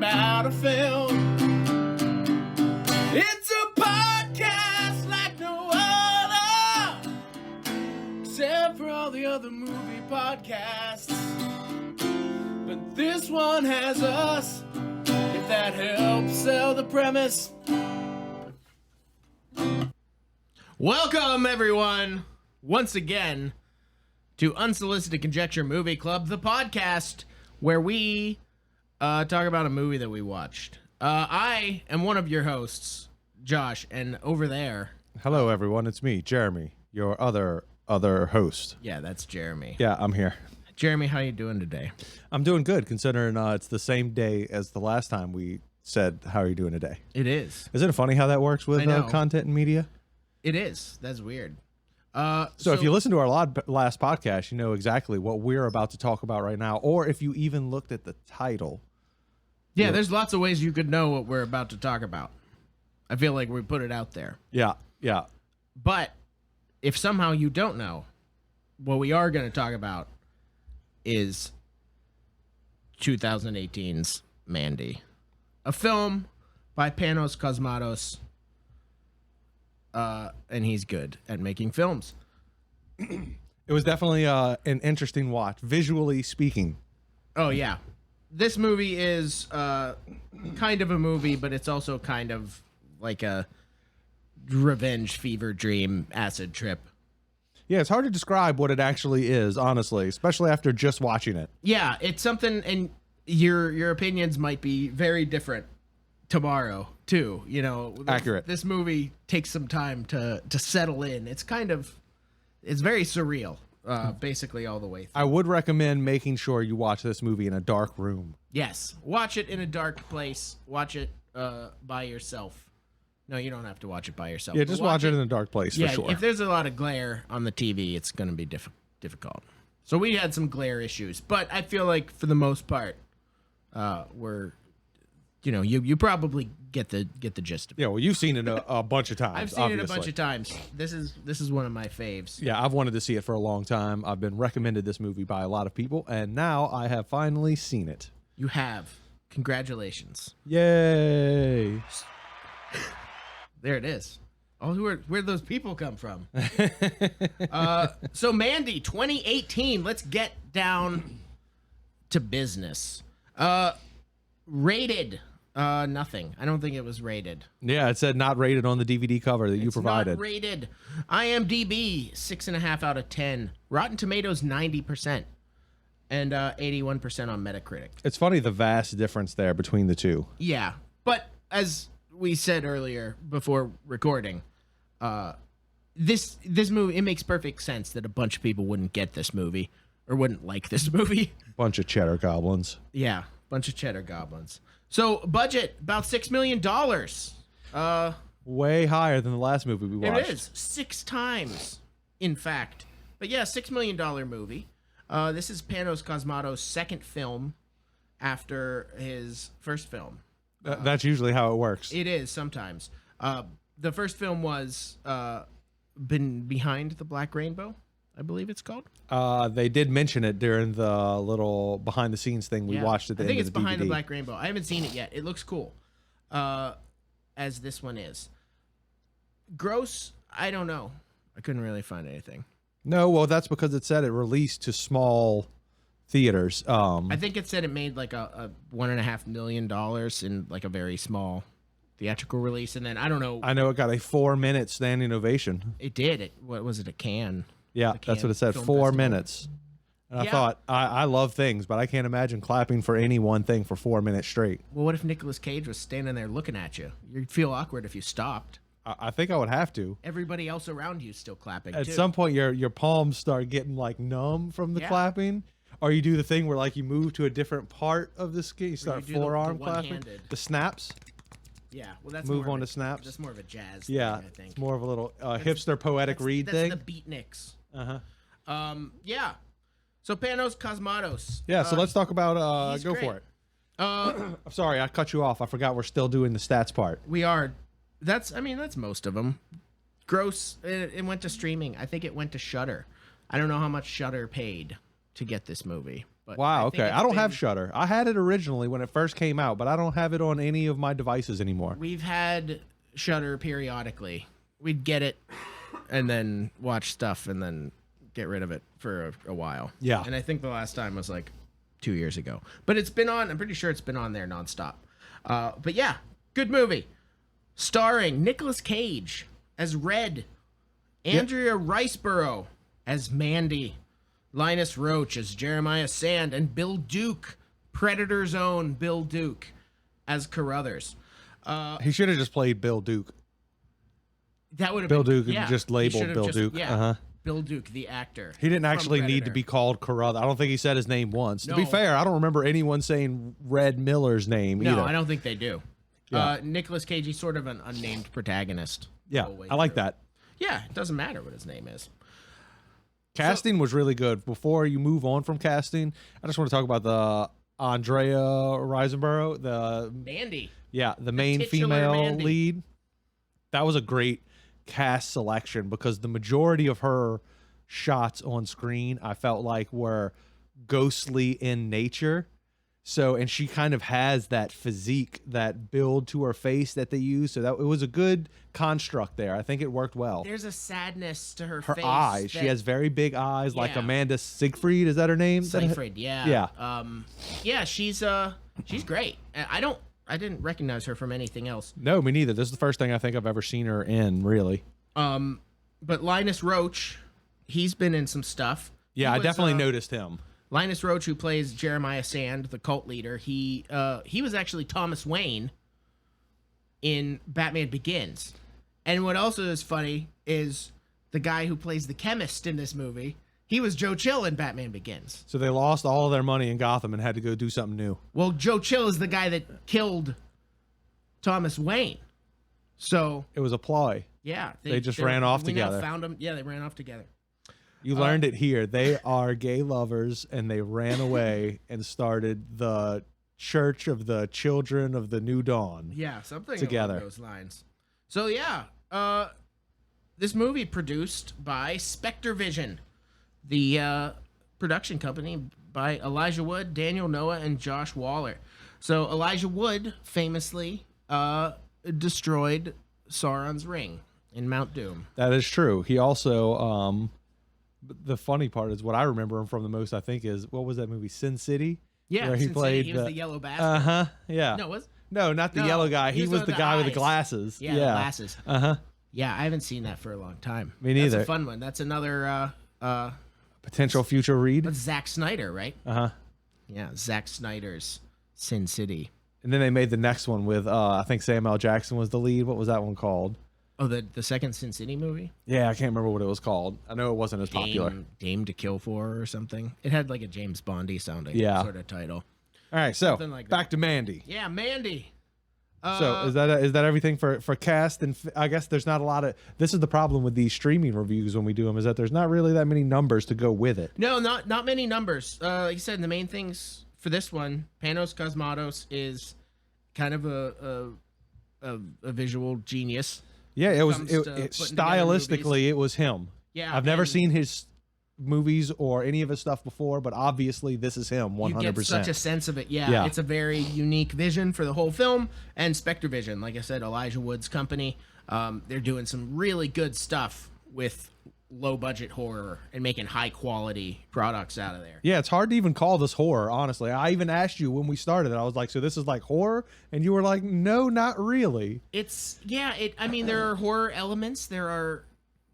about a film. It's a podcast like no other, except for all the other movie podcasts. But this one has us, if that helps sell the premise. Welcome, everyone, once again, to Unsolicited Conjecture Movie Club, the podcast where we talk about a movie that we watched. I am one of your hosts, Josh, and over there... Hello, everyone. It's me, Jeremy, your other host. Yeah, that's Jeremy. Yeah, I'm here. Jeremy, how you doing today? I'm doing good, considering it's the same day as the last time we said, how are you doing today? It is. Isn't it funny how that works with content and media? It is. That's weird. So if you listen to our last podcast, you know exactly what we're about to talk about right now. Or if you even looked at the title. Yeah, there's lots of ways you could know what we're about to talk about. I feel like we put it out there. Yeah, yeah. But if somehow you don't know, what we are going to talk about is 2018's Mandy, a film by Panos Cosmatos. And he's good at making films. It was definitely an interesting watch, visually speaking. Oh, yeah. This movie is kind of a movie, but it's also kind of like a revenge fever dream acid trip. Yeah, it's hard to describe what it actually is, honestly, especially after just watching it. Yeah, it's something, and your opinions might be very different tomorrow too. You know, accurate. This movie takes some time to settle in. It's very surreal, basically all the way through. I would recommend making sure you watch this movie in a dark room. Yes, watch it in a dark place. Watch it by yourself. No, you don't have to watch it by yourself. Yeah, just watch it in a dark place, for sure. If there's a lot of glare on the TV, it's going to be difficult. So we had some glare issues, but I feel like for the most part, you probably get the gist of it. Yeah, well, you've seen it a bunch of times. I've seen it a bunch of times. This is one of my faves. Yeah, I've wanted to see it for a long time. I've been recommended this movie by a lot of people, and now I have finally seen it. You have. Congratulations. Yay. There it is. Oh, where'd those people come from? So Mandy, 2018. Let's get down to business. Rated. Nothing. I don't think it was rated. Yeah, it said not rated on the DVD cover that you provided. Not rated. IMDB 6.5 out of 10. Rotten Tomatoes 90%, and 81% on Metacritic. It's funny the vast difference there between the two. Yeah, but as we said earlier before recording, this movie, it makes perfect sense that a bunch of people wouldn't get this movie or wouldn't like this movie. Bunch of cheddar goblins. Yeah, bunch of cheddar goblins. So budget about $6 million. Way higher than the last movie we watched. It is 6 times, in fact. But yeah, $6 million movie. This is Panos Cosmatos' second film after his first film. That's usually how it works. It is sometimes. The first film was Behind the Black Rainbow, I believe it's called. They did mention it during the little behind-the-scenes thing we watched at the end of the DVD. I think it's Behind the Black Rainbow. I haven't seen it yet. It looks cool, as this one is. Gross, I don't know. I couldn't really find anything. No, well, that's because it said it released to small theaters. I think it said it made like a $1.5 million in like a very small theatrical release, and then I don't know. I know it got a 4-minute standing ovation. It did. What was it? A Cannes? Yeah, that's what it said. 4 minutes. And I thought, I love things, but I can't imagine clapping for any one thing for 4 minutes straight. Well, what if Nicolas Cage was standing there looking at you? You'd feel awkward if you stopped. I think I would have to. Everybody else around you is still clapping, At too. some point, your palms start getting like numb from the clapping. Or you do the thing where like you move to a different part of the ski. You start forearm clapping. The snaps. Yeah, well, that's move on to snaps. That's more of a jazz thing, I think. It's more of a little hipster poetic read thing. That's the beatniks. Yeah. So Panos Cosmatos. Yeah, so let's talk about go great. for it. I'm sorry, I cut you off. I forgot we're still doing the stats part. We are. That's most of them. Gross. It went to streaming. I think it went to Shudder. I don't know how much Shudder paid to get this movie. But Wow. Okay. I don't have Shudder. I had it originally when it first came out, but I don't have it on any of my devices anymore. We've had Shudder periodically. We'd get it and then watch stuff and then get rid of it for a while. Yeah. And I think the last time was like 2 years ago. But it's been on. I'm pretty sure it's been on there nonstop. But yeah, good movie. Starring Nicolas Cage as Red, Andrea Riceborough as Mandy, Linus Roach as Jeremiah Sand, and Bill Duke, Predator's own Bill Duke, as Carruthers. He should have just played Bill Duke. That would have Bill been, Duke and just labeled Bill Duke. Yeah, Bill Duke, the actor. He didn't actually need to be called Carruthers. I don't think he said his name once. No. To be fair, I don't remember anyone saying Red Miller's name either. No, I don't think they do. Yeah. Nicolas Cage, he's sort of an unnamed protagonist. Yeah, I like that. Yeah, it doesn't matter what his name is. Casting was really good. Before you move on from casting, I just want to talk about the Andrea Riseborough, the Mandy. Yeah, the main titular female Mandy. lead. That was a great cast selection because the majority of her shots on screen I felt like were ghostly in nature. So, and she kind of has that physique, that build to her face that they use. So that it was a good construct there. I think it worked well. There's a sadness to her Her face. eyes. She has very big eyes, like Yeah. Amanda Siegfried. Is that her name? Seyfried, yeah. Yeah. Yeah, she's great. I didn't recognize her from anything else. No, me neither. This is the first thing I think I've ever seen her in, really. But Linus Roach, he's been in some stuff. Yeah, I definitely noticed him. Linus Roach, who plays Jeremiah Sand, the cult leader, he was actually Thomas Wayne in Batman Begins. And what also is funny is the guy who plays the chemist in this movie, he was Joe Chill in Batman Begins. So they lost all their money in Gotham and had to go do something new. Well, Joe Chill is the guy that killed Thomas Wayne. So it was a ploy. Yeah. They just ran off together. We now found them. Yeah, they ran off together. You learned it here. They are gay lovers, and they ran away and started the Church of the Children of the New Dawn. Yeah, something together. along those lines. So yeah, this movie produced by Spectre Vision, the production company by Elijah Wood, Daniel Noah, and Josh Waller. So Elijah Wood famously destroyed Sauron's ring in Mount Doom. That is true. He also, the funny part is what I remember him from the most, I think, is what was that movie, Sin City? Yeah, where he Sin played City, he was the yellow bastard. Yeah. No, not the yellow guy. He was the guy with the glasses. Yeah, the glasses. Uh-huh. Yeah, I haven't seen that for a long time. Me neither. That's a fun one. That's another potential future read. That's Zack Snyder, right? Uh-huh. Yeah, Zack Snyder's Sin City. And then they made the next one with I think Samuel L. Jackson was the lead. What was that one called? Oh, the second Sin City movie? Yeah, I can't remember what it was called. I know it wasn't as popular. Dame to Kill For or something. It had like a James Bondy sounding sort of title. All right, so like back to Mandy. Yeah, Mandy. So is that everything for cast? And I guess there's not a lot of. This is the problem with these streaming reviews when we do them, is that there's not really that many numbers to go with it. No, not many numbers. Like I said, the main things for this one, Panos Cosmatos is kind of a visual genius. Yeah, it was stylistically it was him. Yeah, I've never seen his movies or any of his stuff before, but obviously this is him 100%. You get such a sense of it. Yeah, it's a very unique vision for the whole film. And Spectre Vision, like I said, Elijah Wood's company, they're doing some really good stuff with low budget horror and making high quality products out of there. Yeah, it's hard to even call this horror, honestly. I even asked you when we started, I was like, so this is like horror? And you were like, no, not really. I mean, there are horror elements, there are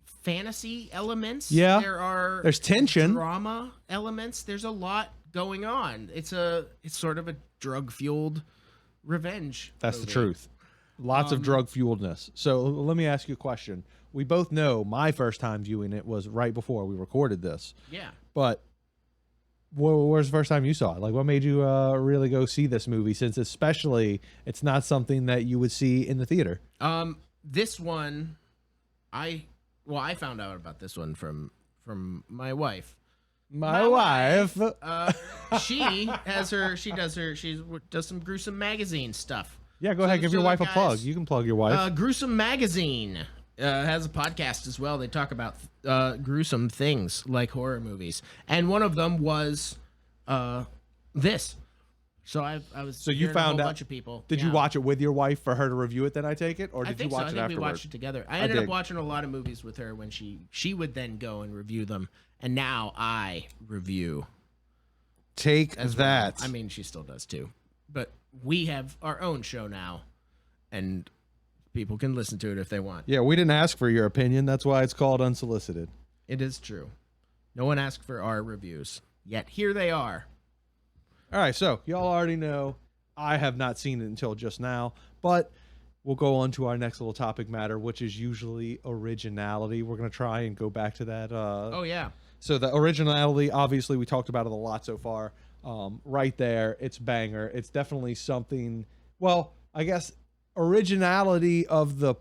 fantasy elements, yeah, there's tension, drama elements, there's a lot going on. It's sort of a drug fueled revenge That's movie. The truth. Lots of drug fueledness. So let me ask you a question. We both know my first time viewing it was right before we recorded this. Yeah. But where's the first time you saw it? Like, what made you really go see this movie, since especially it's not something that you would see in the theater? This one, I found out about this one from my wife. My wife. She does some gruesome magazine stuff. Yeah, go ahead. Give your wife a plug. You can plug your wife. Gruesome Magazine has a podcast as well. They talk about gruesome things like horror movies. And one of them was this. So I was. So you hearing a found whole out. bunch of people. Did you watch it with your wife for her to review it? Then I take it, or I did think you watch so. I it think afterwards? we watched it together. I ended up watching a lot of movies with her when she would then go and review them, and now I review. Take As that. well. I mean, she still does too, but we have our own show now, and people can listen to it if they want. Yeah, we didn't ask for your opinion. That's why it's called Unsolicited. It is true. No one asked for our reviews, yet here they are. All right, so y'all already know I have not seen it until just now, but we'll go on to our next little topic matter, which is usually originality. We're going to try and go back to that. Oh, yeah. So the originality, obviously, we talked about it a lot so far. Right there, it's banger. It's definitely something, well, I guess originality of the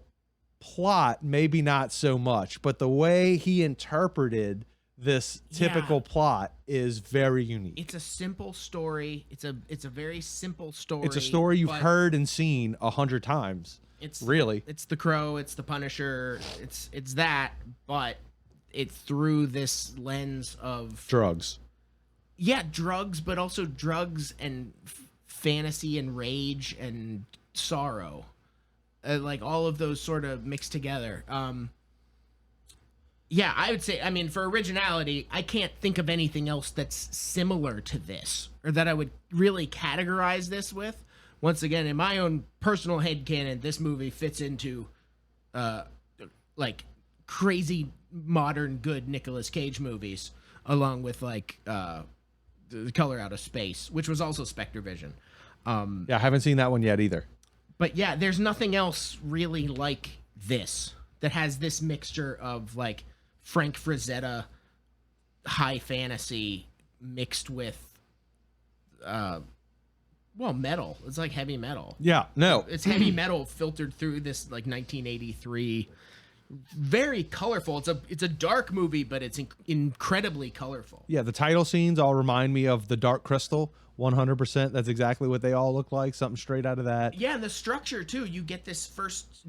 plot, maybe not so much, but the way he interpreted this typical plot is very unique. It's a simple story. It's a very simple story. It's a story you've heard and seen 100 times. It's really. It's The Crow. It's The Punisher. It's that, but it's through this lens of drugs. Yeah, drugs, but also drugs and fantasy and rage and sorrow, like all of those sort of mixed together. Yeah, I would say, I mean, for originality, I can't think of anything else that's similar to this or that I would really categorize this with. Once again, in my own personal headcanon, this movie fits into like crazy modern good Nicolas Cage movies, along with like The Color Out of Space, which was also Spectre Vision. Yeah, I haven't seen that one yet either. But yeah, there's nothing else really like this that has this mixture of like Frank Frazetta high fantasy mixed with metal. It's like heavy metal. Yeah, no. It's heavy metal filtered through this like 1983, very colorful. It's a dark movie, but it's incredibly colorful. Yeah, the title scenes all remind me of The Dark Crystal. 100%. That's exactly what they all look like. Something straight out of that. Yeah, and the structure too. You get this first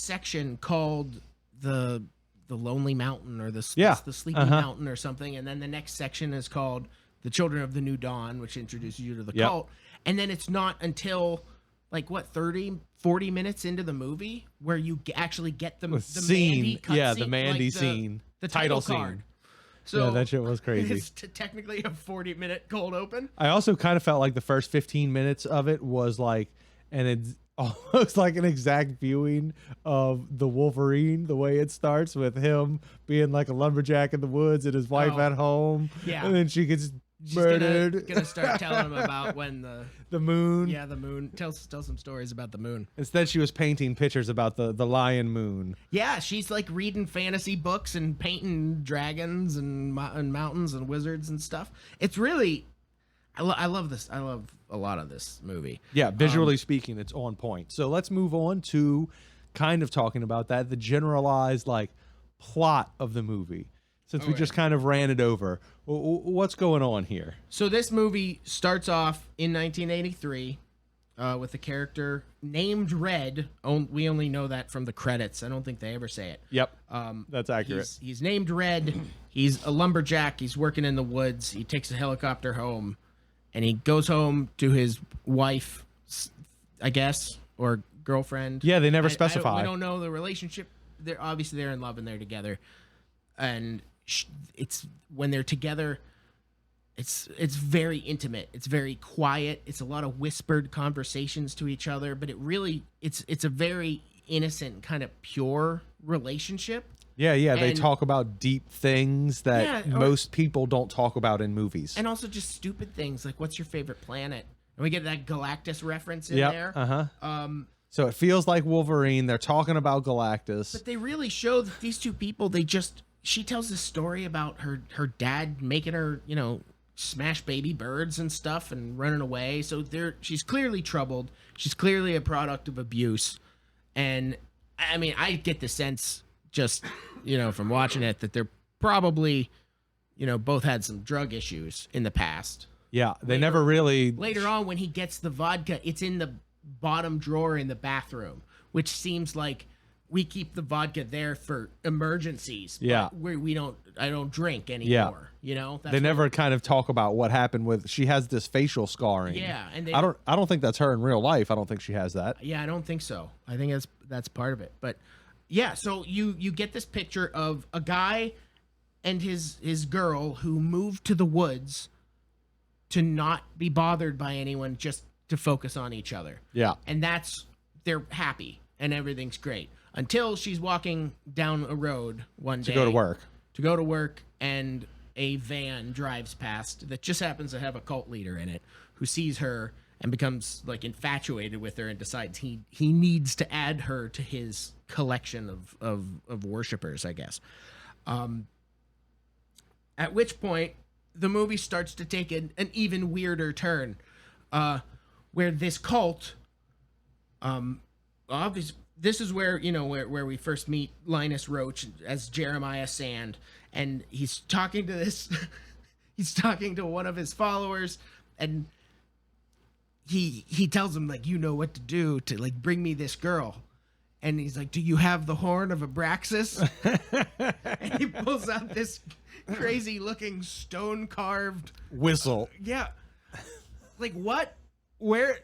section called the Lonely Mountain or the Sleepy Mountain or something, and then the next section is called The Children of the New Dawn, which introduces you to the cult. And then it's not until like 40 minutes into the movie where you actually get the scene. Mandy cut Yeah, scene, the Mandy like scene. The title card. scene. So yeah, that shit was crazy. It's technically a 40-minute cold open. I also kind of felt like the first 15 minutes of it was like, and it's almost like an exact viewing of the Wolverine, the way it starts with him being like a lumberjack in the woods and his wife at home. Yeah. And then she's murdered. Gonna start telling him about when the moon. Yeah, the moon. Tell some stories about the moon. Instead, she was painting pictures about the lion moon. Yeah, she's like reading fantasy books and painting dragons and mountains and wizards and stuff. It's really, I love this. I love a lot of this movie. Yeah, visually speaking, it's on point. So let's move on to kind of talking about that, the generalized like plot of the movie. Since we just kind of ran it over, what's going on here? So this movie starts off in 1983 with a character named Red. We only know that from the credits. I don't think they ever say it. Yep, that's accurate. He's named Red. He's a lumberjack. He's working in the woods. He takes a helicopter home, and he goes home to his wife, I guess, or girlfriend. Yeah, they never specify. We don't know the relationship. They're obviously in love and they're together, and it's when they're together, it's very intimate. It's very quiet. It's a lot of whispered conversations to each other, but it's a very innocent kind of pure relationship. Yeah, they talk about deep things that most people don't talk about in movies. And also just stupid things like, what's your favorite planet? And we get that Galactus reference in there. So it feels like Wolverine. They're talking about Galactus. But they really show that these two people, she tells this story about her dad making her, smash baby birds and stuff and running away. So she's clearly troubled. She's clearly a product of abuse. And I mean, I get the sense just, from watching it that they're probably, both had some drug issues in the past. Yeah, they never really... Later on, when he gets the vodka, it's in the bottom drawer in the bathroom, which seems like we keep the vodka there for emergencies. Yeah. But I don't drink anymore. You know, they never kind of talk about what happened with. She has this facial scarring. Yeah, and I don't think that's her in real life. I don't think she has that. Yeah, I don't think so. I think that's part of it. But yeah, so you get this picture of a guy and his girl who moved to the woods to not be bothered by anyone, just to focus on each other. Yeah. And they're happy and everything's great until she's walking down a road one day To go to work. And a van drives past that just happens to have a cult leader in it who sees her and becomes like infatuated with her and decides he needs to add her to his collection of worshipers, I guess. At which point the movie starts to take an even weirder turn, where this cult, obviously, this is where, you know, where we first meet Linus Roach as Jeremiah Sand, and he's talking to he's talking to one of his followers, and he tells him, like, you know what to do to, like, bring me this girl. And he's like, do you have the horn of Abraxas? And he pulls out this crazy looking stone carved whistle. Yeah. Like, what? Where?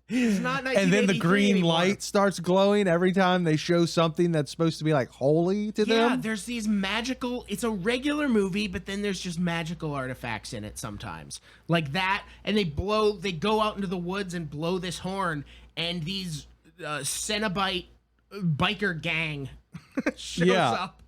It's not 1983 and then the green anymore. light starts glowing every time they show something that's supposed to be like holy to them. Yeah, there's these magical, it's a regular movie, but then there's just magical artifacts in it sometimes. Like that, and they go out into the woods and blow this horn, and these Cenobite biker gang shows up.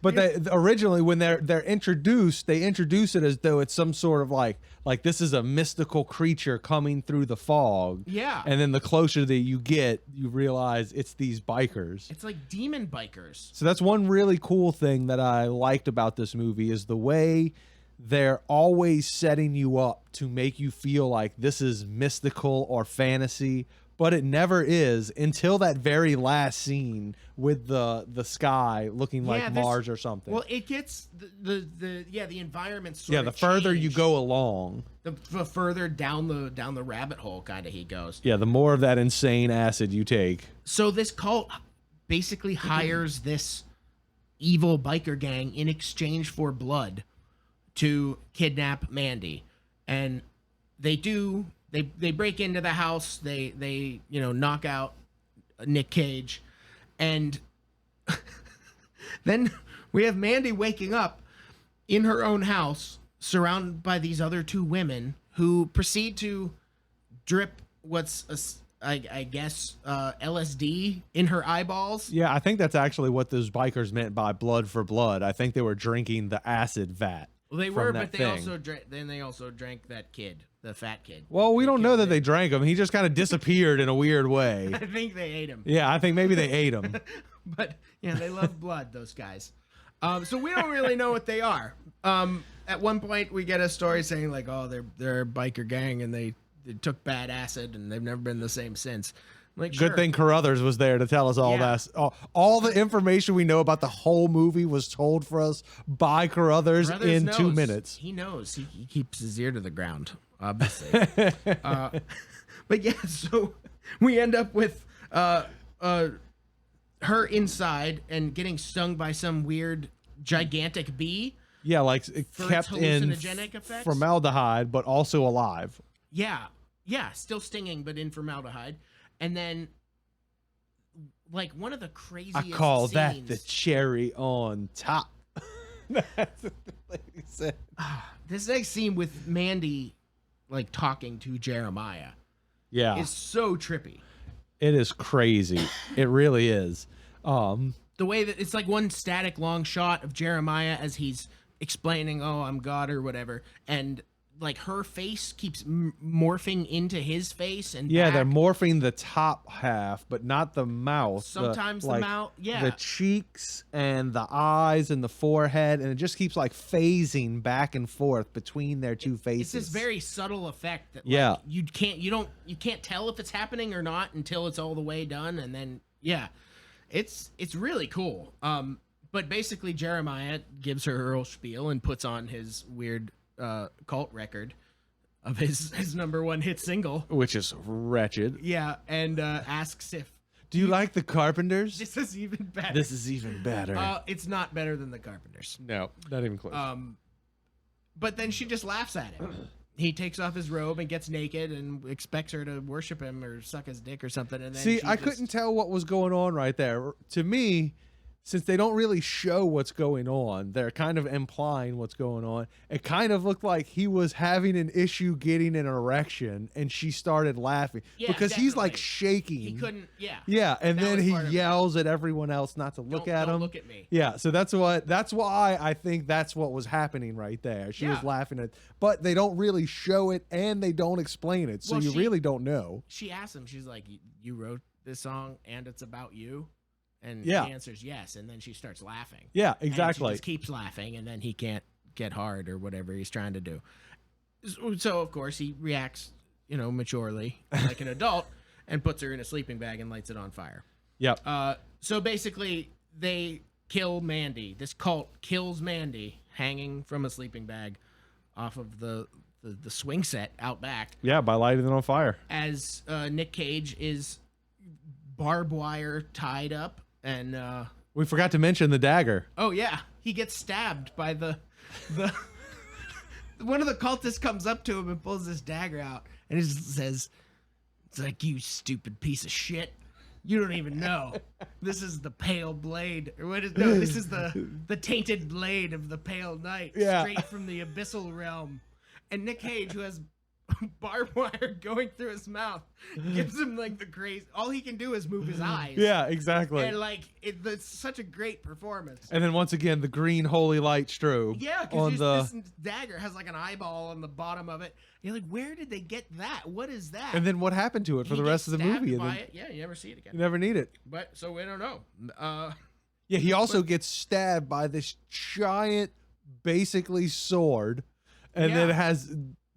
But they originally, when they're introduced, they introduce it as though it's some sort of like this is a mystical creature coming through the fog. Yeah. And then the closer that you get, you realize it's these bikers. It's like demon bikers. So that's one really cool thing that I liked about this movie is the way they're always setting you up to make you feel like this is mystical or fantasy, but it never is until that very last scene with the sky looking like Mars or something. Well, it gets the environment the further you go along, the further down the rabbit hole kind of he goes. Yeah, the more of that insane acid you take. So this cult basically hires this evil biker gang in exchange for blood to kidnap Mandy, and they do. They break into the house. They knock out Nick Cage, and then we have Mandy waking up in her own house, surrounded by these other two women who proceed to drip I guess LSD in her eyeballs. Yeah, I think that's actually what those bikers meant by blood for blood. I think they were drinking the acid vat. Well, they were, but they also drank that kid, the fat kid. Well, we don't know that they drank him. He just kind of disappeared in a weird way. I think they ate him. Yeah, I think maybe they ate him. But yeah, they love blood, those guys. So we don't really know what they are. At one point, we get a story saying like, "Oh, they're a biker gang and they took bad acid and they've never been the same since." Like, Good thing Carruthers was there to tell us all that. All the information we know about the whole movie was told for us by Carruthers in 2 minutes. He knows. He keeps his ear to the ground, obviously. But yeah, so we end up with her inside and getting stung by some weird gigantic bee. Yeah, like it kept in effects. Formaldehyde, but also alive. Yeah, still stinging, but in formaldehyde. And then, like, one of the craziest I call scenes, that the cherry on top. That's what the lady said. This next scene with Mandy, like, talking to Jeremiah. Yeah. Is so trippy. It is crazy. It really is. The way that it's like one static long shot of Jeremiah as he's explaining, "Oh, I'm God," or whatever. And like her face keeps morphing into his face, and yeah, back. they're morphing the top half, but not the mouth. Sometimes the mouth, the cheeks and the eyes and the forehead, and it just keeps like phasing back and forth between their two faces. It's this very subtle effect that like, you can't tell if it's happening or not until it's all the way done, and then it's really cool. But basically Jeremiah gives her whole spiel and puts on his weird cult record of his #1 hit single, which is wretched. Yeah, and asks if Do you like the Carpenters? This is even better. This is even better. It's not better than the Carpenters. No, not even close. But then she just laughs at him. He takes off his robe and gets naked and expects her to worship him or suck his dick or something. And then See, I couldn't tell what was going on right there. To me, since they don't really show what's going on, they're kind of implying what's going on. It kind of looked like he was having an issue getting an erection, and she started laughing because he's like shaking. He couldn't. Yeah. Yeah, and That then was he part of it. yells at everyone else not to look at him. Don't look at me. Yeah, so that's why I think that's what was happening right there. She was laughing at, but they don't really show it and they don't explain it, so Well, you really don't know. She asks him. She's like, "You wrote this song and it's about you." And Yeah. he answers yes, and then she starts laughing. Yeah, And exactly. she just keeps laughing, and then he can't get hard or whatever he's trying to do. So of course he reacts, maturely like an adult, and puts her in a sleeping bag and lights it on fire. Yep. So basically, they kill Mandy. This cult kills Mandy hanging from a sleeping bag off of the swing set out back. Yeah, by lighting it on fire. As Nick Cage is barbed wire tied up. And We forgot to mention the dagger. oh yeah, he gets stabbed by the one of the cultists comes up to him and pulls this dagger out and he just says, "It's like, you stupid piece of shit. You don't even know. This is the pale blade." Or what is this is the tainted blade of the pale knight, Yeah. straight from the abyssal realm. And Nick Cage, who has barbed wire going through his mouth, gives him like the crazy. All he can do is move his eyes. Yeah, exactly. And like it's such a great performance. And then once again, the green holy light strobe. Yeah, on because this dagger has like an eyeball on the bottom of it. You're like, where did they get that? What is that? And then what happened to it for He the rest of gets the movie? stabbed And by then it. Yeah, you never see it again. you never need it. But so we don't know. Yeah, he also gets stabbed by this giant, basically sword, and then Yeah.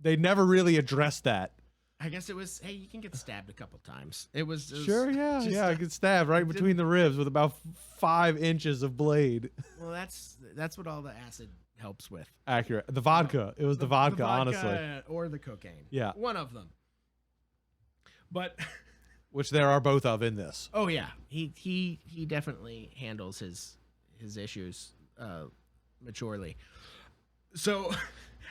they never really addressed that. I guess it was. Hey, you can get stabbed a couple times. It was Sure, yeah, just- I get stabbed right between the ribs with about 5 inches of blade. Well, that's what all the acid helps with. Accurate. The vodka. It was the vodka, honestly. or the cocaine. Yeah. One of them. But Which there are both of in this. oh yeah, he definitely handles his issues maturely. So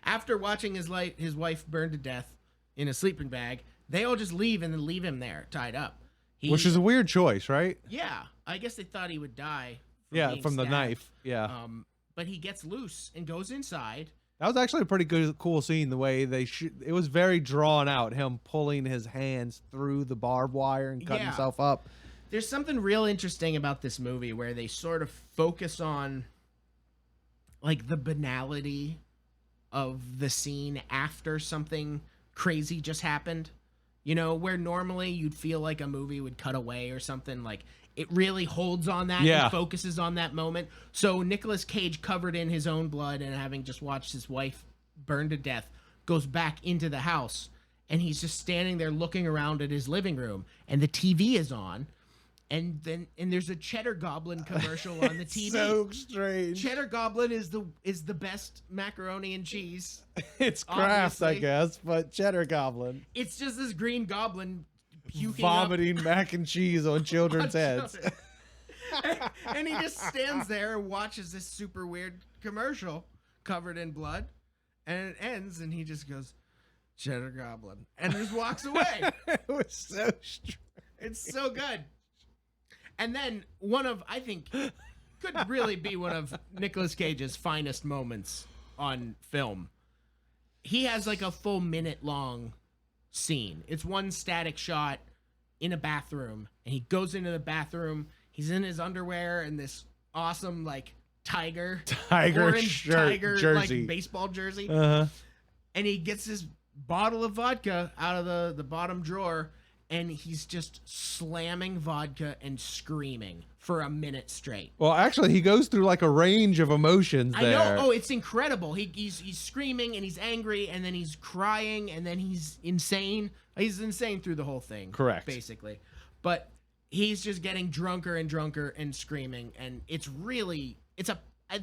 after watching his wife burn to death in a sleeping bag, they all just leave and then leave him there tied up. Which is a weird choice, right? yeah, I guess they thought he would die. From the stabbed. knife. Yeah. But he gets loose and goes inside. That was actually a pretty cool scene. The way it was very drawn out. Him pulling his hands through the barbed wire and cutting Yeah. himself up. There's something real interesting about this movie where they sort of focus on like the banality of the scene after something crazy just happened. Where normally you'd feel like a movie would cut away or something. Like it really holds on that Yeah. and focuses on that moment. So Nicolas Cage, covered in his own blood and having just watched his wife burn to death, goes back into the house and he's just standing there looking around at his living room and the TV is on. And there's a Cheddar Goblin commercial on the TV. So strange. Cheddar Goblin is the best macaroni and cheese. It's Kraft, I Obviously. guess, but Cheddar Goblin It's just this green goblin puking vomiting mac and cheese on up children's on heads. children. And he just stands there and watches this super weird commercial covered in blood, and it ends, and he just goes, "Cheddar Goblin," and just walks away. It was so strange. It's so good. And then I think, could really be one of Nicolas Cage's finest moments on film. He has like a full minute long scene. It's one static shot in a bathroom, and he goes into the bathroom. He's in his underwear and this awesome like tiger orange shirt tiger jersey. like baseball jersey. Uh-huh. And he gets his bottle of vodka out of the bottom drawer, and he's just slamming vodka and screaming for a minute straight. Well, actually, he goes through like a range of emotions there. I know. Oh, it's incredible. He's screaming and he's angry and then he's crying and then he's insane. He's insane through the whole thing. Correct. Basically. But he's just getting drunker and drunker and screaming, and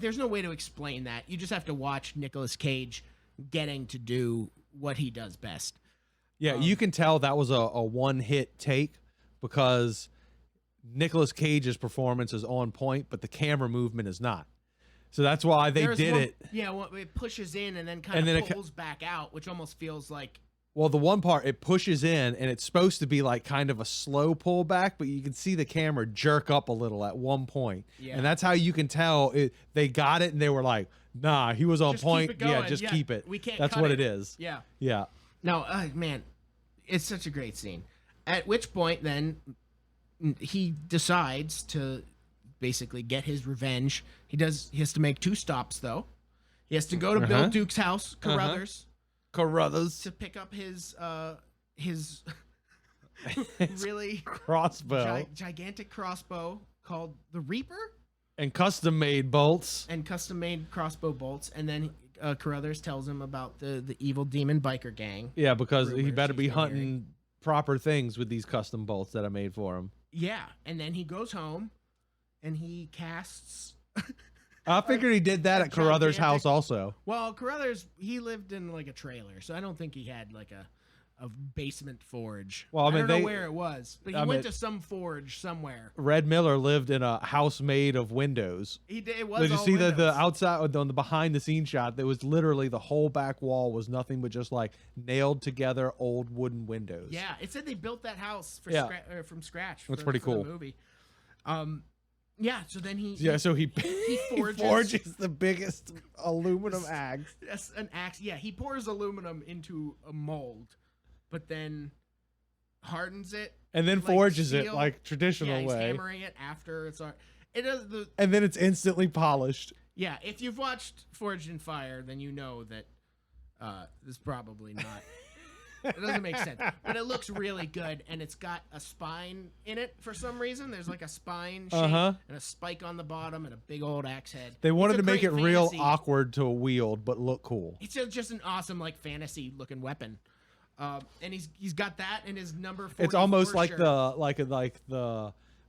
there's no way to explain that. You just have to watch Nicolas Cage getting to do what he does best. Yeah, you can tell that was a one-hit take because Nicolas Cage's performance is on point, but the camera movement is not. So that's why they did it. Yeah, well, it pushes in and then kind of pulls back out, which almost feels like. Well, the one part, it pushes in, and it's supposed to be like kind of a slow pullback, but you can see the camera jerk up a little at one point. Yeah. And that's how you can tell they got it, and they were like, nah, he was on point. Yeah, just keep it. We can't That's cut what it. It is. Yeah. Yeah. No, man, it's such a great scene. At which point, then, he decides to basically get his revenge. He has to make 2 stops, though. He has to go to Bill Duke's house, Carruthers. To pick up his really crossbow, gigantic crossbow called the Reaper, and custom made bolts, crossbow bolts, and then Carruthers tells him about the evil demon biker gang. Yeah, because he better be hunting proper things with these custom bolts that I made for him. Yeah, and then he goes home, and he casts. I figured he did that at Carruthers' house also. Well, Carruthers, he lived in like a trailer, so I don't think he had like a basement forge. Well, I don't know where it was, but he went to some forge somewhere. Red Miller lived in a house made of windows. He did. It was. Did you see the outside on the behind the scenes shot? There was literally the whole back wall was nothing but just like nailed together old wooden windows. Yeah, it said they built that house from scratch. That's pretty cool. The movie. Yeah, so then he forges the biggest aluminum axe. That's an axe. Yeah, he pours aluminum into a mold, but then hardens it and then forges it like traditional he's way. Hammering it after it's it does and then it's instantly polished. Yeah, if you've watched Forged in Fire, then you know that this is probably not. It doesn't make sense, but it looks really good, and it's got a spine in it for some reason. There's like a spine shape and a spike on the bottom and a big old axe head. They wanted to make it real awkward to wield, but look cool. It's just an awesome like fantasy looking weapon, and he's got that in his number 44 It's almost like shirt.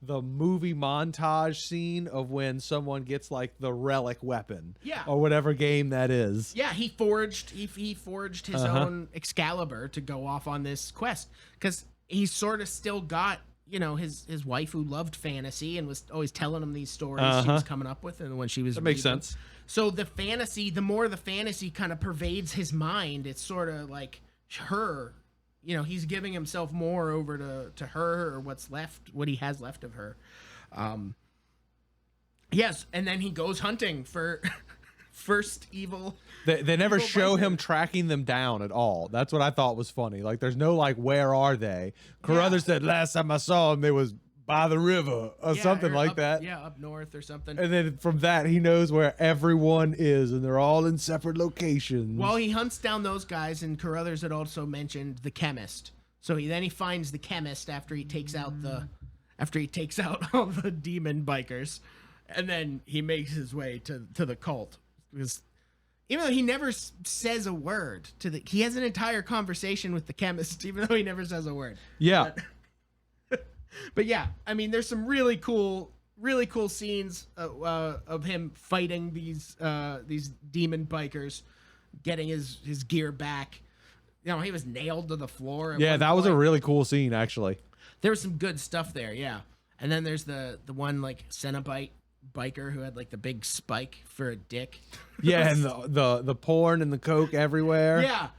the movie montage scene of when someone gets like the relic weapon, or whatever game that is. Yeah, he forged his own Excalibur to go off on this quest because he sort of still got his wife who loved fantasy and was always telling him these stories she was coming up with, and when she was makes sense. So the more the fantasy kind of pervades his mind, it's sort of like her. He's giving himself more over to her or what he has left of her. Yes, and then he goes hunting for first evil. They never show him tracking them down at all. That's what I thought was funny. Like, there's no like, where are they? Carruthers said last time I saw him, they was by the river or something like that. Yeah, up north or something. And then from that, he knows where everyone is, and they're all in separate locations. Well, he hunts down those guys, and Carruthers had also mentioned the chemist. So he finds the chemist after he takes out all the demon bikers, and then he makes his way to the cult. Because even though he never says a word he has an entire conversation with the chemist, even though he never says a word. Yeah. But yeah, I mean, there's some really cool scenes of him fighting these demon bikers, getting his gear back. He was nailed to the floor. Yeah, that was a really cool scene, actually. There was some good stuff there, yeah. And then there's the one like Cenobite biker who had like the big spike for a dick. Yeah, and the porn and the coke everywhere. Yeah,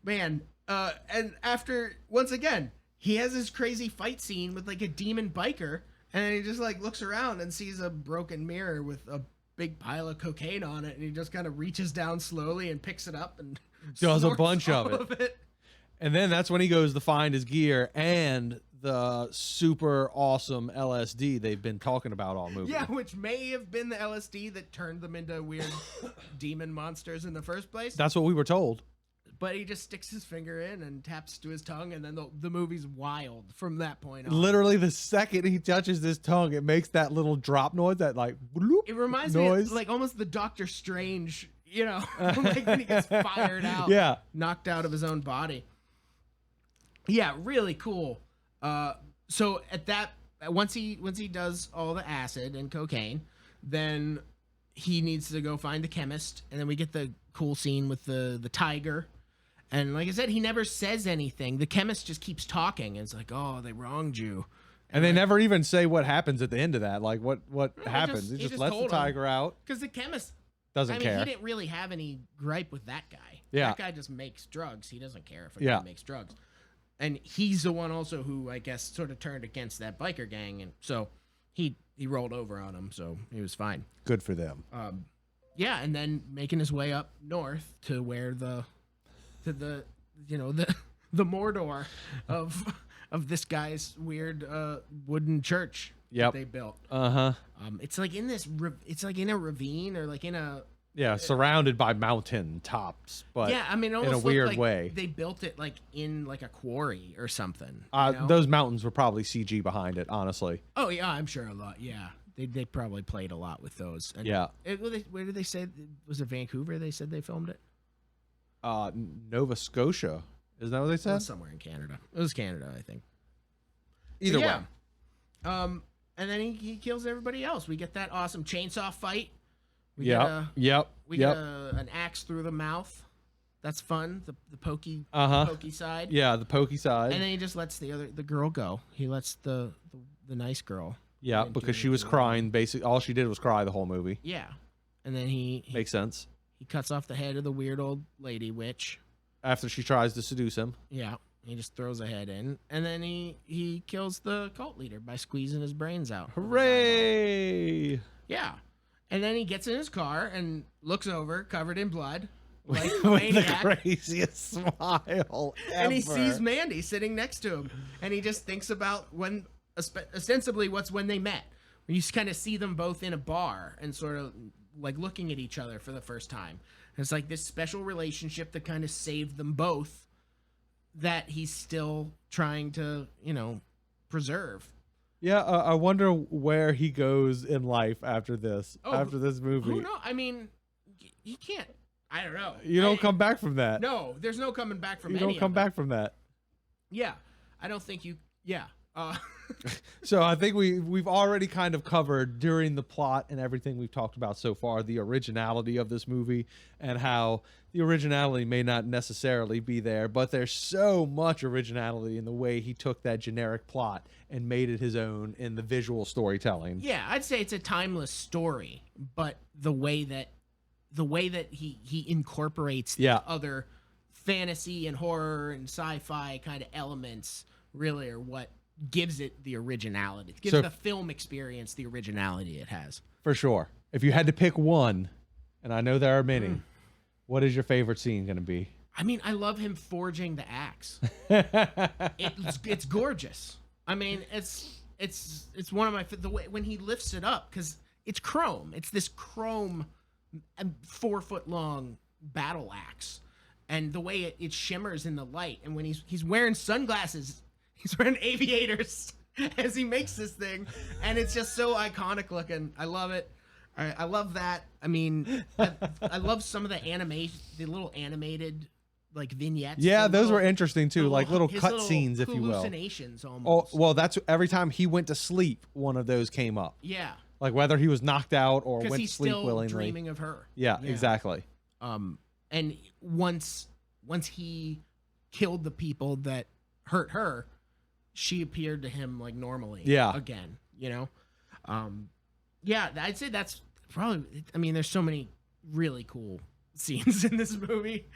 man. And after once again. He has this crazy fight scene with like a demon biker, and then he just like looks around and sees a broken mirror with a big pile of cocaine on it, and he just kind of reaches down slowly and picks it up and does a bunch of it. And then that's when he goes to find his gear and the super awesome LSD they've been talking about all movie. Yeah, which may have been the LSD that turned them into weird demon monsters in the first place. That's what we were told. But he just sticks his finger in and taps to his tongue, and then the movie's wild from that point on. Literally, the second he touches his tongue, it makes that little drop noise, that like bloop It reminds noise. me of, like almost the Doctor Strange, like when he gets fired out, knocked out of his own body. Yeah, really cool. So once he does all the acid and cocaine, then he needs to go find the chemist, and then we get the cool scene with the tiger. And like I said, he never says anything. The chemist just keeps talking. And it's like, oh, they wronged you. And they never even say what happens at the end of that. Like what happens? He he just just lets the told him. tiger out. Because the chemist Doesn't care. he didn't really have any gripe with that guy. Yeah. That guy just makes drugs. He doesn't care if a guy makes drugs. And he's the one also who, I guess, sort of turned against that biker gang. And so he rolled over on him. So he was fine. Good for them. Yeah. And then making his way up north to where the Mordor of this guy's weird wooden church that they built. It's like in it's like in a ravine or like in a surrounded by mountain tops, but I mean, it in a weird like way. They built it like in like a quarry or something. Those mountains were probably CG behind it, honestly. Oh yeah, I'm sure a lot. Yeah, they probably played a lot with those. And where did they say, was it Vancouver? They said they filmed it. Nova Scotia. Isn't that what they said? It was somewhere in Canada. It was Canada, I think. Either way. And then he kills everybody else. We get that awesome chainsaw fight. We get an axe through the mouth. That's fun. The pokey side. Yeah, the pokey side. And then he just lets the girl go. He lets the nice girl. Yeah, because she was crying. Basically, all she did was cry the whole movie. Yeah, and then he makes sense. He cuts off the head of the weird old lady witch. After she tries to seduce him. Yeah. He just throws a head in. And then he kills the cult leader by squeezing his brains out. Hooray! Yeah. And then he gets in his car and looks over, covered in blood. Like with the craziest smile ever. And he sees Mandy sitting next to him. And he just thinks about ostensibly what's when they met. You kind of see them both in a bar and sort of like looking at each other for the first time. It's like this special relationship that kind of saved them both that he's still trying to, preserve. Yeah, I wonder where he goes in life after this, after this movie. Who knows? I mean, he can't. I don't know. You don't come back from that. No, there's no coming back from You don't come back from that. Yeah, I don't think you. Yeah. So I think we've already kind of covered during the plot and everything we've talked about so far the originality of this movie and how the originality may not necessarily be there, but there's so much originality in the way he took that generic plot and made it his own in the visual storytelling. Yeah, I'd say it's a timeless story, but the way that he incorporates the other fantasy and horror and sci-fi kind of elements really are what gives it the originality. It gives the film experience the originality it has. For sure. If you had to pick one, and I know there are many, what is your favorite scene going to be? I mean, I love him forging the axe. It's gorgeous. I mean, it's one of my, the way when he lifts it up, because it's chrome. It's this chrome 4 foot long battle axe, and the way it shimmers in the light, and when he's wearing sunglasses. He's wearing aviators as he makes this thing, and it's just so iconic looking. I love it. I love that. I mean, I love some of the little animated like vignettes. Yeah, those were interesting too, like little cut scenes, if you will. Hallucinations almost. Oh, well, that's every time he went to sleep, one of those came up. Yeah. Like whether he was knocked out or went to he's sleep still willingly. Dreaming of her. Yeah, exactly. And once he killed the people that hurt her, she appeared to him like normally again, I'd say that's probably, I mean, there's so many really cool scenes in this movie.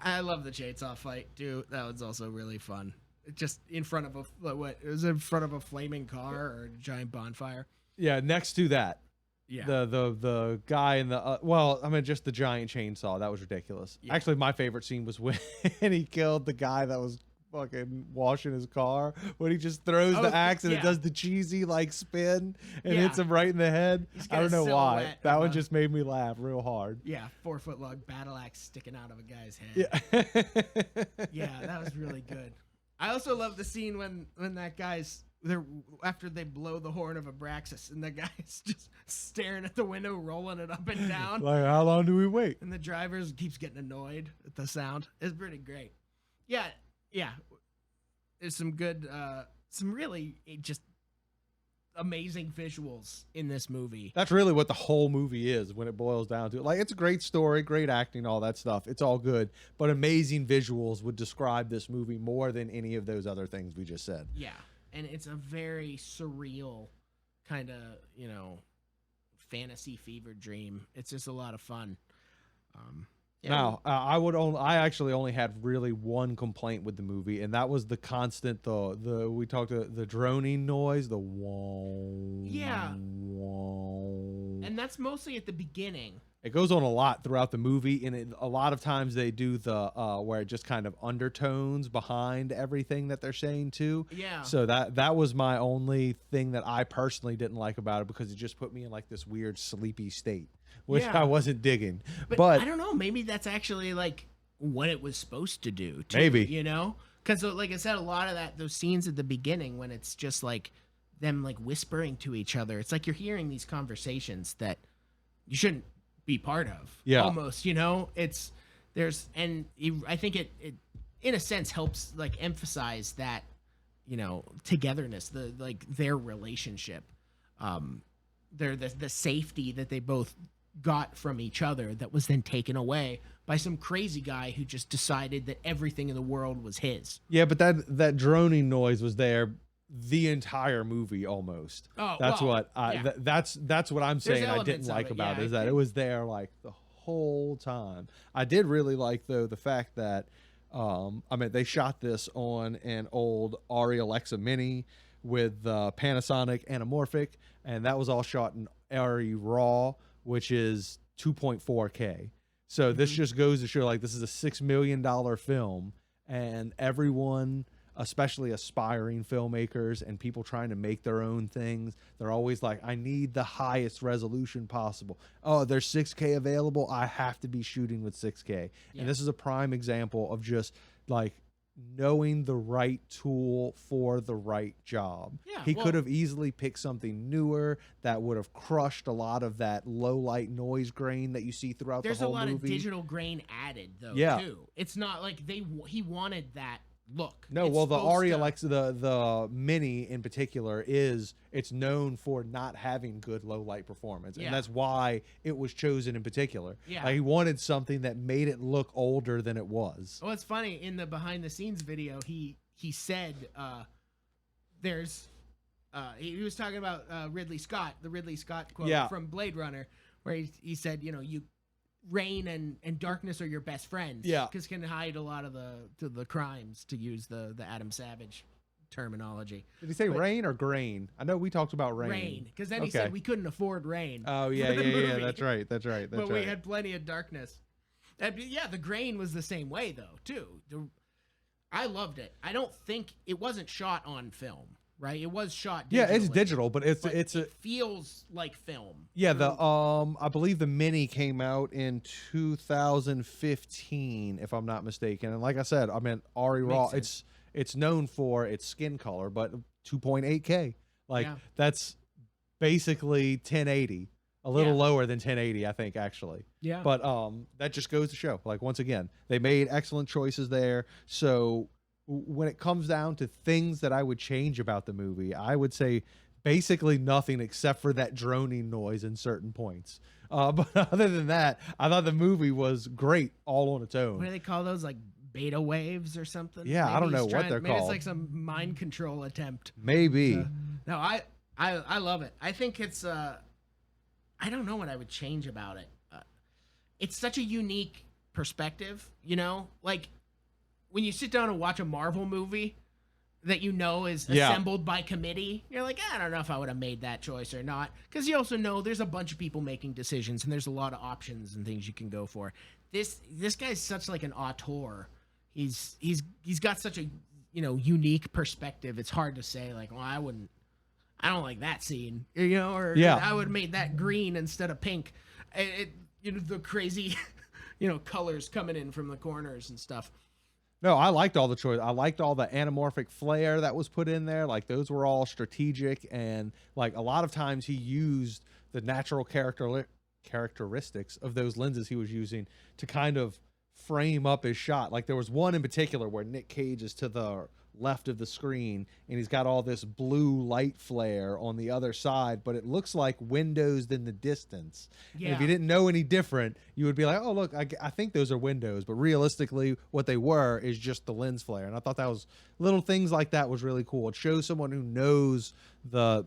I love the chainsaw fight too. That was also really fun. Just in front of it was in front of a flaming car or a giant bonfire. Yeah, next to that. Yeah. The guy in the just the giant chainsaw. That was ridiculous. Yeah. Actually, my favorite scene was when he killed the guy that was fucking washing his car, when he just throws the axe and it does the cheesy like spin and hits him right in the head. I don't know why. That one just made me laugh real hard. Yeah, 4 foot long battle axe sticking out of a guy's head. Yeah. Yeah, that was really good. I also love the scene when that guy's after they blow the horn of Abraxas and the guy's just staring at the window, rolling it up and down. Like, how long do we wait? And the driver keeps getting annoyed at the sound. It's pretty great. Yeah. Yeah, there's some good, some really just amazing visuals in this movie. That's really what the whole movie is when it boils down to it. Like, it's a great story, great acting, all that stuff. It's all good, but amazing visuals would describe this movie more than any of those other things we just said. Yeah. and it's a very surreal kind of, fantasy fever dream. It's just a lot of fun. Yeah. Now, I actually only had really one complaint with the movie, and that was the constant the droning noise, the whoa. Yeah. Whoa. And that's mostly at the beginning. It goes on a lot throughout the movie, and a lot of times they do the where it just kind of undertones behind everything that they're saying too. Yeah. So that was my only thing that I personally didn't like about it, because it just put me in like this weird sleepy state, which I wasn't digging. But I don't know, maybe that's actually like what it was supposed to do too, maybe, because like I said, a lot of those scenes at the beginning when it's just like them like whispering to each other, it's like you're hearing these conversations that you shouldn't be part of. Almost, it's I think it in a sense helps like emphasize that togetherness, their relationship, the safety that they both got from each other that was then taken away by some crazy guy who just decided that everything in the world was his. Yeah, but that droning noise was there the entire movie almost. That's what I'm saying I didn't like about it, is that it was there like the whole time. I did really like though the fact that they shot this on an old Arri Alexa Mini with Panasonic anamorphic, and that was all shot in Arri RAW, which is 2.4K. So this just goes to show like this is a $6 million film, and everyone, especially aspiring filmmakers and people trying to make their own things, they're always like, I need the highest resolution possible. Oh, there's 6K available, I have to be shooting with 6K. And this is a prime example of just like knowing the right tool for the right job. He could have easily picked something newer that would have crushed a lot of that low light noise grain that you see throughout the whole movie. There's a lot of digital grain added though, too. It's not like he wanted that look. No, well, the Arri Alexa, the Mini in particular, it's known for not having good low light performance, and that's why it was chosen in particular. He wanted something that made it look older than it was. Well, it's funny, in the behind the scenes video, he said he was talking about Ridley Scott, the Ridley Scott quote from Blade Runner, where he said, rain and darkness are your best friends. Because can hide a lot of the crimes, to use the Adam Savage terminology. Did he say rain or grain? I know we talked about rain. Rain, because then he said we couldn't afford rain. Oh yeah. That's right. But we had plenty of darkness. The grain was the same way though too. I loved it. I don't think it wasn't shot on film. Right, it was shot digitally. Yeah, it's digital, but it feels like film. Yeah, I believe the Mini came out in 2015, if I'm not mistaken. And like I said, Arri RAW, it's known for its skin color, but 2.8K, that's basically 1080, a little lower than 1080, I think, actually. Yeah. But that just goes to show, like, once again, they made excellent choices there. So when it comes down to things that I would change about the movie, I would say basically nothing except for that droning noise in certain points. But other than that, I thought the movie was great all on its own. What do they call those, like beta waves or something? Yeah, maybe I don't know what they're maybe called. It's like some mind control attempt. Maybe. No, I love it. I think it's I don't know what I would change about it. It's such a unique perspective, like when you sit down and watch a Marvel movie that is assembled by committee, you're like, I don't know if I would have made that choice or not. Because you also know there's a bunch of people making decisions, and there's a lot of options and things you can go for. This guy's such like an auteur. He's got such a unique perspective. It's hard to say like, well, I don't like that scene, or I would have made that green instead of pink. The crazy, colors coming in from the corners and stuff. No, I liked all the choice. I liked all the anamorphic flare that was put in there. Like, those were all strategic, and like a lot of times he used the natural characteristics of those lenses he was using to kind of frame up his shot. Like, there was one in particular where Nick Cage is to the left of the screen, and he's got all this blue light flare on the other side, but it looks like windows in the distance. Yeah. And if you didn't know any different, you would be like, oh, look, I think those are windows. But realistically, what they were is just the lens flare. And I thought that was little things like that was really cool. It shows someone who knows the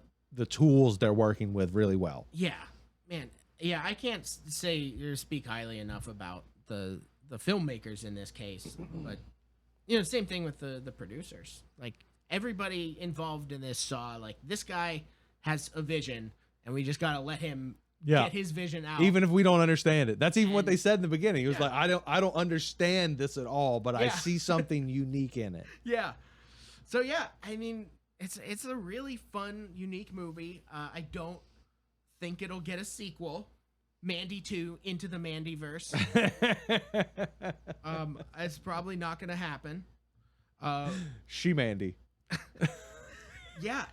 tools they're working with really well. Yeah, man. Yeah, I can't say or speak highly enough about the filmmakers in this case, but same thing with the producers. Like everybody involved in this saw like this guy has a vision, and we just gotta let him get his vision out, even if we don't understand it. That's even what they said in the beginning. It was like, I don't understand this at all, but I see something unique in it. Yeah. So yeah, I mean, it's a really fun, unique movie. I don't think it'll get a sequel. Mandy 2 into the Mandyverse. It's probably not going to happen. She Mandy. Yeah.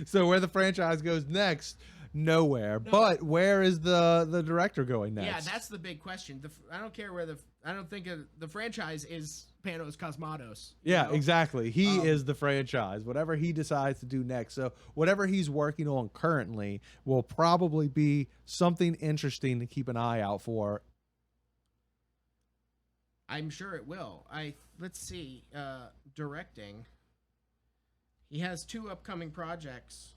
So where the franchise goes next, nowhere. No. But where is the director going next? Yeah, that's the big question. I don't care where I don't think the franchise is Panos Cosmatos. Yeah, exactly. He is the franchise. Whatever he decides to do next. So whatever he's working on currently will probably be something interesting to keep an eye out for. I'm sure it will. Let's see. Directing. He has 2 upcoming projects.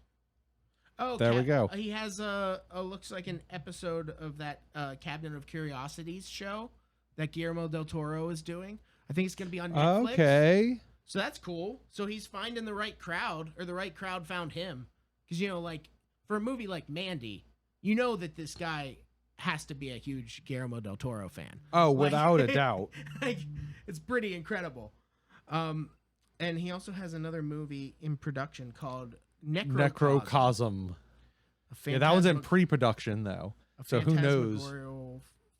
Oh, there we go. He has looks like an episode of that Cabinet of Curiosities show that Guillermo del Toro is doing. I think it's going to be on Netflix. Okay. So that's cool. So he's finding the right crowd, or the right crowd found him. Because, like, for a movie like Mandy, you know that this guy has to be a huge Guillermo del Toro fan. Oh, without a doubt. Like, it's pretty incredible. And he also has another movie in production called Necrocosm. Yeah, that one's in pre-production, though. So who knows?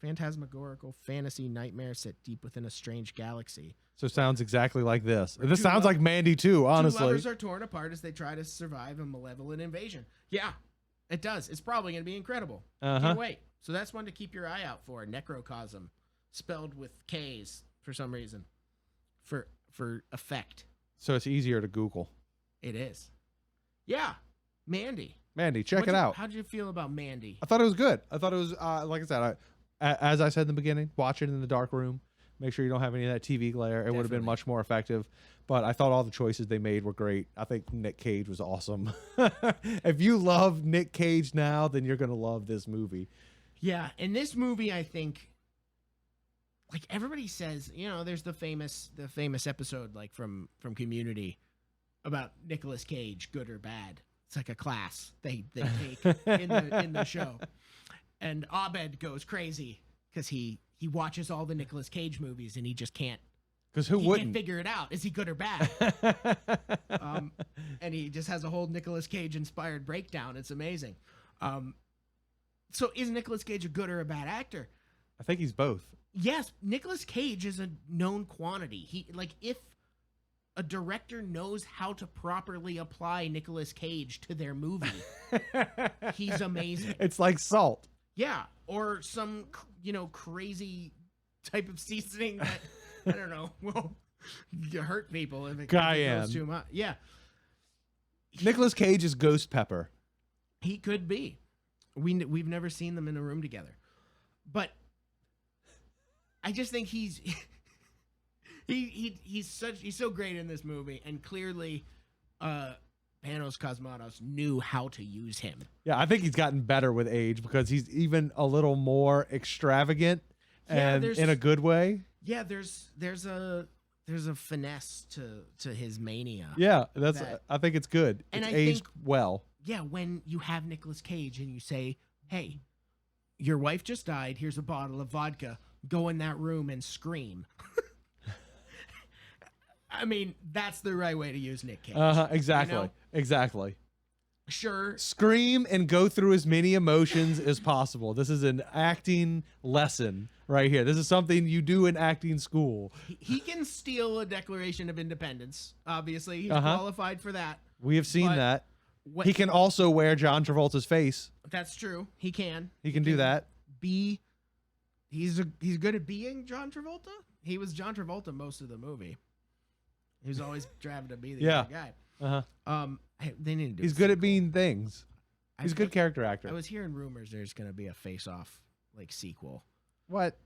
Phantasmagorical fantasy nightmare set deep within a strange galaxy. So it sounds exactly like this. This sounds like Mandy too, honestly. 2 lovers are torn apart as they try to survive a malevolent invasion. Yeah, it does. It's probably going to be incredible. Can't wait. So that's one to keep your eye out for. Necrocosm, spelled with K's for some reason, for effect. So it's easier to Google. It is. Yeah, Mandy. Mandy, check it out. How'd you feel about Mandy? I thought it was good. I thought it was, like I said, as I said in the beginning, watch it in the dark room. Make sure you don't have any of that TV glare. It would have been much more effective. But I thought all the choices they made were great. I think Nick Cage was awesome. If you love Nick Cage now, then you're going to love this movie. Yeah, in this movie, I think, like everybody says, there's the famous episode like from Community about Nicolas Cage, good or bad. It's like a class they take in the show. And Abed goes crazy because he watches all the Nicolas Cage movies and he just can't. Because who wouldn't? Can't figure it out. Is he good or bad? And he just has a whole Nicolas Cage inspired breakdown. It's amazing. So is Nicolas Cage a good or a bad actor? I think he's both. Yes, Nicolas Cage is a known quantity. If a director knows how to properly apply Nicolas Cage to their movie, he's amazing. It's like salt. Yeah, or some, crazy type of seasoning that, I don't know, will hurt people if it goes too much. Yeah. Nicolas Cage is ghost pepper. He could be. We've never seen them in a room together. But I just think he's so great in this movie, and clearly Panos Cosmatos knew how to use him. Yeah, I think he's gotten better with age because he's even a little more extravagant and in a good way. Yeah, there's a finesse to his mania. Yeah, I think it's good. It's aged well. Yeah, when you have Nicolas Cage and you say, "Hey, your wife just died. Here's a bottle of vodka. Go in that room and scream." I mean, that's the right way to use Nick Cage. Exactly. Exactly. Sure. Scream and go through as many emotions as possible. This is an acting lesson right here. This is something you do in acting school. He can steal a Declaration of Independence. Obviously, he's qualified for that. We have seen that. He can also wear John Travolta's face. That's true. He can. He can do that. He's good at being John Travolta. He was John Travolta most of the movie. He was always driving to be the Yeah. other guy. Uh-huh. They need to do. He's a good at sequel. being things. He's a good character actor. I was hearing rumors there's going to be a face-off like sequel. What?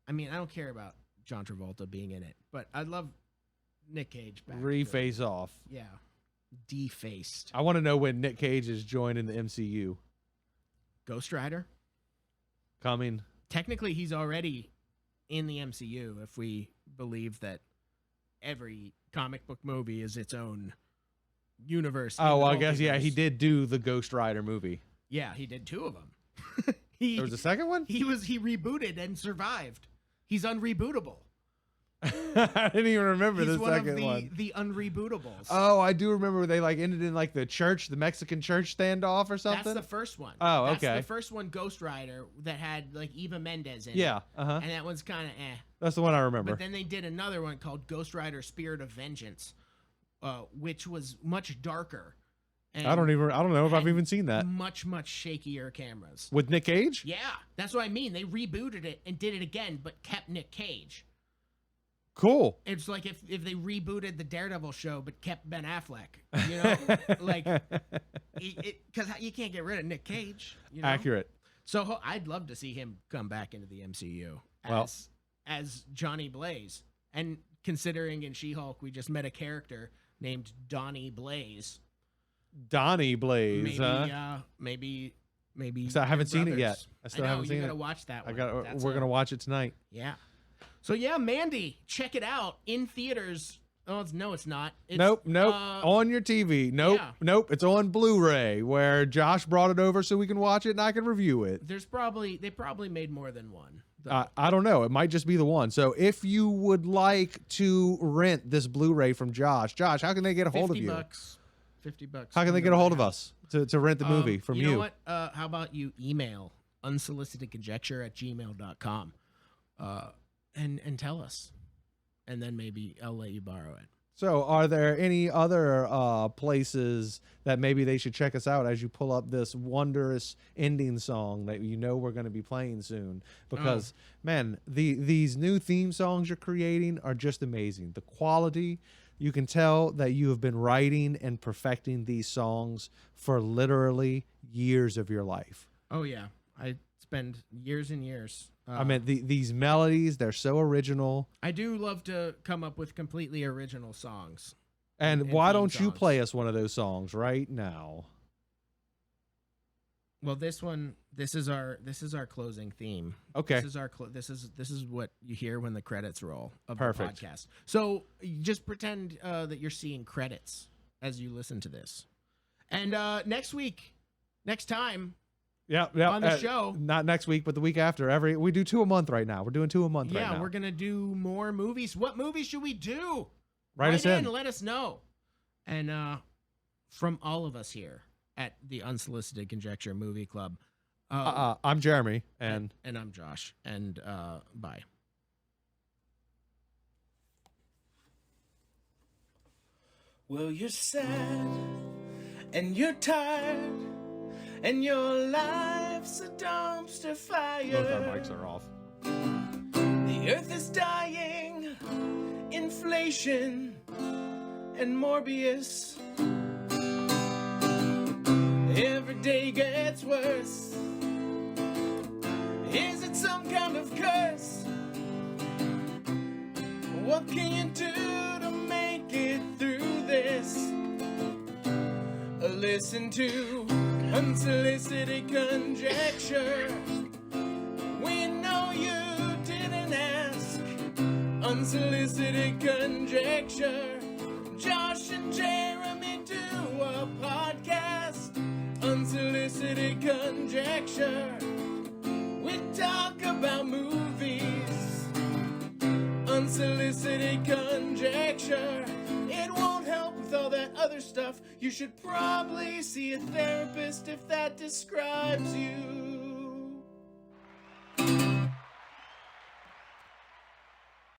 I mean, I don't care about John Travolta being in it, but I'd love Nick Cage back. Reface off. Yeah. Defaced. I want to know when Nick Cage is joining the MCU. Ghost Rider? Coming. Technically, he's already in the MCU if we believe that every comic book movie is its own universe. Oh, well, I multiverse. guess, yeah, he did do the Ghost Rider movie. Yeah, he did 2 of them. There was a second one? He rebooted and survived. He's unrebootable. I didn't even remember He's the one second of one. the unrebootables. Oh, I do remember they like ended in like the church, the Mexican church standoff or something. That's the first one. Oh, That's okay. the first one, Ghost Rider, that had like Eva Mendes in it. Yeah, uh-huh. And that one's kind of eh. That's the one I remember. But then they did another one called Ghost Rider Spirit of Vengeance, which was much darker. And I don't know if I've had even seen that. Much shakier cameras. With Nick Cage? Yeah, that's what I mean. They rebooted it and did it again, but kept Nick Cage. Cool. It's like if they rebooted the Daredevil show but kept Ben Affleck, you know, like because you can't get rid of Nick Cage. You know? Accurate. So I'd love to see him come back into the MCU as Johnny Blaze. And considering in She-Hulk we just met a character named Donnie Blaze. Donnie Blaze. Maybe. So I haven't seen it brothers. yet. I still haven't seen you it. gotta watch that one. We're gonna watch it tonight. Yeah. So yeah, Mandy, check it out in theaters. Oh, no, it's not. It's, Nope. On your TV. Nope. yeah. Nope. It's on Blu-ray where Josh brought it over so we can watch it and I can review it. they probably made more than one. I don't know. It might just be the one. So if you would like to rent this Blu-ray from Josh, how can they get a hold of you? $50. How can they get a hold of us to rent the movie from you? You know what? How about you email unsolicitedconjecture@gmail.com and tell us. And then maybe I'll let you borrow it. So are there any other places that maybe they should check us out as you pull up this wondrous ending song that you know we're going to be playing soon? Because, man, these new theme songs you're creating are just amazing. The quality, you can tell that you have been writing and perfecting these songs for literally years of your life. Oh, yeah. I spend years and years. I mean, these melodies, they're so original. I do love to come up with completely original songs. And and why theme don't you songs. play us one of those songs right now? Well, this is our closing theme. Okay. This is what you hear when the credits roll of Perfect. the podcast. So just pretend that you're seeing credits as you listen to this. And next time, Yeah, on the show. Not next week, but the week after. We do 2 a month right now. We're doing 2 a month right now. we're gonna do more movies. What movies should we do? Write us in. Let us know. And from all of us here at the Unsolicited Conjecture Movie Club, I'm Jeremy, and I'm Josh. And bye. Well, you're sad and you're tired. And your life's a dumpster fire. both our mics are off. The earth is dying, inflation, and Morbius. Every day gets worse. Is it some kind of curse? What can you do to make it through this? Listen to Unsolicited Conjecture. We know you didn't ask. Unsolicited Conjecture. Josh and Jeremy do a podcast. Unsolicited Conjecture. We talk about movies. Unsolicited Conjecture. It won't help with all that other stuff. You should probably see a therapist if that describes you.